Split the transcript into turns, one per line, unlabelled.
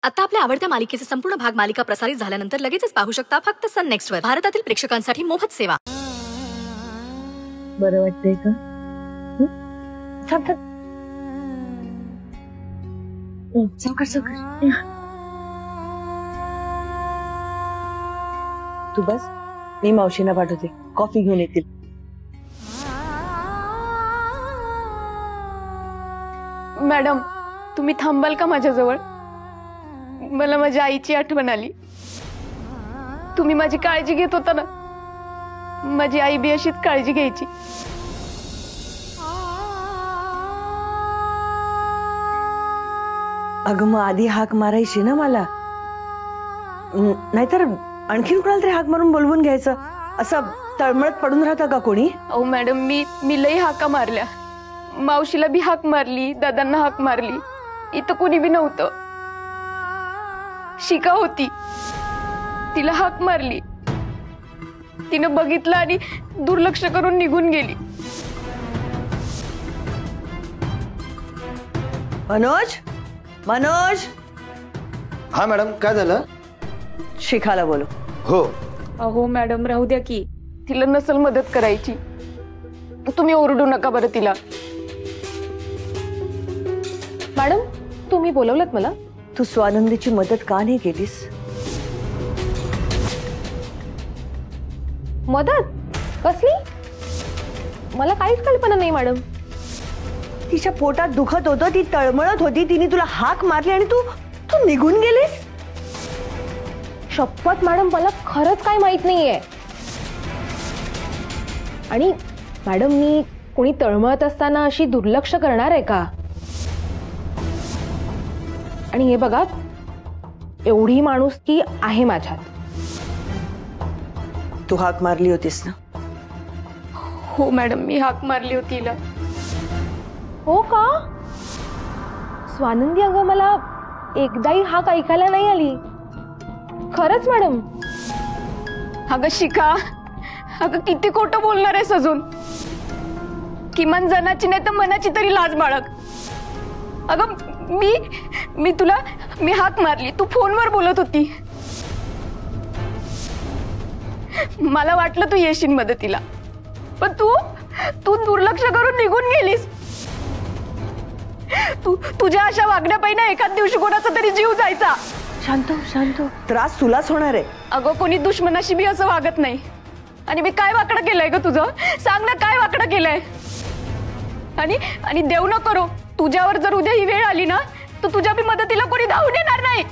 आता आपल्या आवडत्या मालिकेचे संपूर्ण भाग मालिका प्रसारित झाल्यानंतर लगेचच पाहू शकता फक्त सन नेक्स्ट वर. भारतातील प्रेक्षकांसाठी मोफत सेवा.
बरं वाटतंय का? सावकाश सावकाश. तू बस, मी मावशींना पाठवते, कॉफी घेऊन येतील.
मॅडम, तुम्ही थांबाल का माझ्याजवळ? मला माझ्या आईची आठवण आली. तुम्ही माझी काळजी घेत होता ना, माझी आई बी अशीच काळजी घ्यायची.
अगं मग आधी हाक मारायची ना मला, नाहीतर आणखीन कोणाला तरी हाक मारून बोलवून घ्यायचं. असं तळमळत पडून राहता का कोणी?
अहो मॅडम, मी लई हाका मारल्या. मावशीला बी हाक मारली, दादांना हाक मारली. इथं कोणी बी नव्हतं. शिका होती, तिला हाक मारली, तिनं बघितलं आणि दुर्लक्ष करून निघून गेली.
मनोज, मनोज.
हा मॅडम, काय झालं?
शिखाला बोलो.
हो.
अहो मॅडम, राहू द्या की, तिला नसल मदत करायची. तुम्ही ओरडू नका बरं तिला. मॅडम, तुम्ही बोलवलत मला?
तू स्वानंदीची मदत का नाही केलीस?
मदत कसली? मला काहीच कल्पना नाही मॅडम.
तिच्या पोटात दुखत होतं, ती तळमळत होती, तिने तुला हाक मारली आणि तू तू निघून गेलीस.
शपथ मॅडम, मला खरंच काही माहित नाहीये. आणि मॅडम, मी कोणी तळमळत असताना अशी दुर्लक्ष करणार आहे का? आणि हे बघा, एवढी माणुसकी आहे माझ्यात.
तू हाक मारली होतीस ना?
हो मॅडम, मी हाक मारली होती तिला. हो का? स्वानंदी, अगं मला एकदाही हाक ऐकायला नाही आली. खरंच मॅडम? अगं शिका, अगं किती खोटं बोलणार आहेस अजून. किमान जनाची नाही तर मनाची तरी लाज बाळग. अगं मी तुला हाक मारली, तू फोनवर बोलत होती. मला वाटलं तू येशील मदतीला, पण तू दुर्लक्ष करून निघून गेलीस. तुझ्या अशा वागण्यापायी एखाद दिवशी कोणाचा तरी जीव जायचा.
शांत शांत, त्रास तुलाच होणार आहे.
अगं कोणी दुश्मनाशी बी असं वागत नाही. आणि मी काय वाकडं केलंय ग तुझं? सांग ना, काय वाकडं केलंय? आणि देव न करो, तुझ्यावर जर उद्या ही वेळ आली ना, तर तुझ्या बी मदतीला कोणी धावून येणार नाही.